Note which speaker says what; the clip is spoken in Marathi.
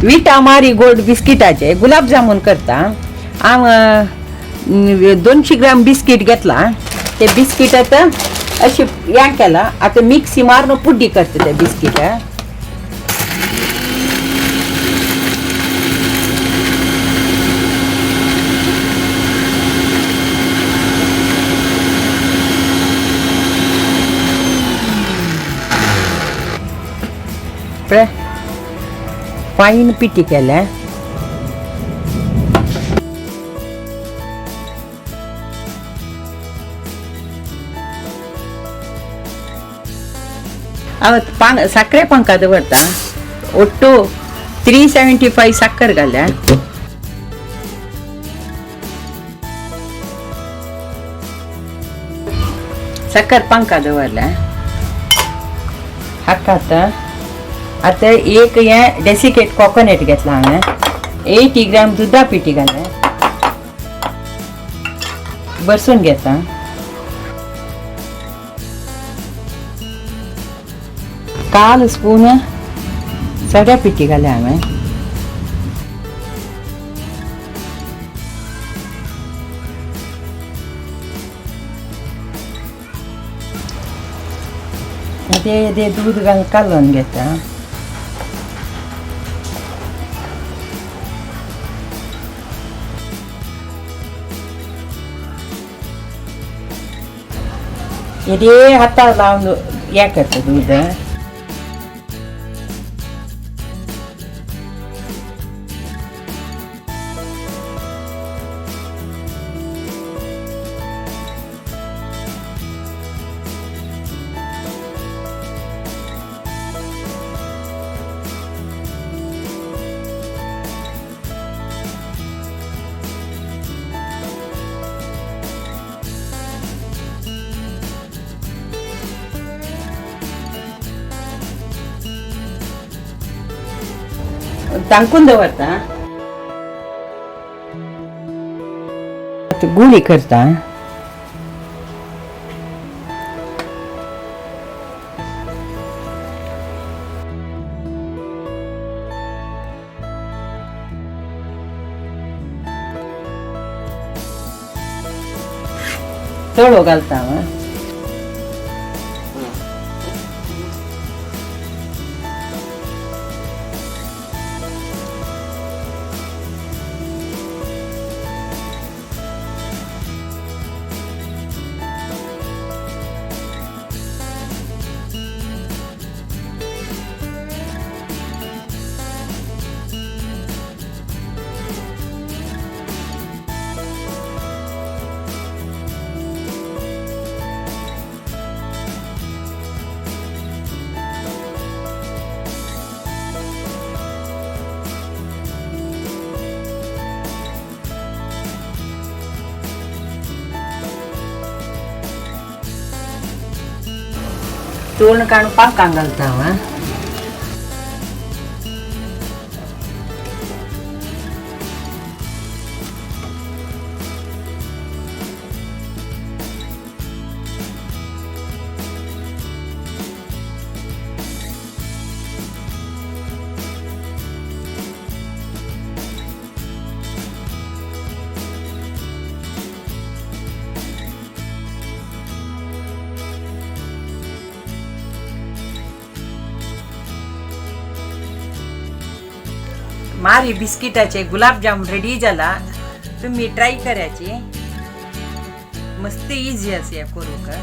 Speaker 1: विटा मारी गोल्ड बिस्किटाचे गुलाबजामुन करता. 200 ग्राम बिस्किट घेतला. ते बिस्किटात अशी या केला. आता मिक्सी मारून पुड्डी करते ते बिस्किट. फाईन पिठी केल्या. साखरे पंखा दवरता. ಒಟ್ಟು 375 साखर घाल्या. साखर पंखा दवरल्या. हाकात आता एक हे डेसिकेट कोकोनट घेतला हांवें. 80 ग्राम दुधा पिठी घाल्या. बरसून घेता. काल स्पून सगळ्या पिठी घाल्या हांवें. ते दूध घालून कालून घेता. हे हातार लावून हे करता दूध. तांकून दवरता. गुळी करता. तळो घालता. तोरण काढून पाकांक घालता. मारी बिस्किटाचे गुलाबजामुन रेडी झाला. तुम्ही ट्राय करायची. मस्त इझी असे करू का.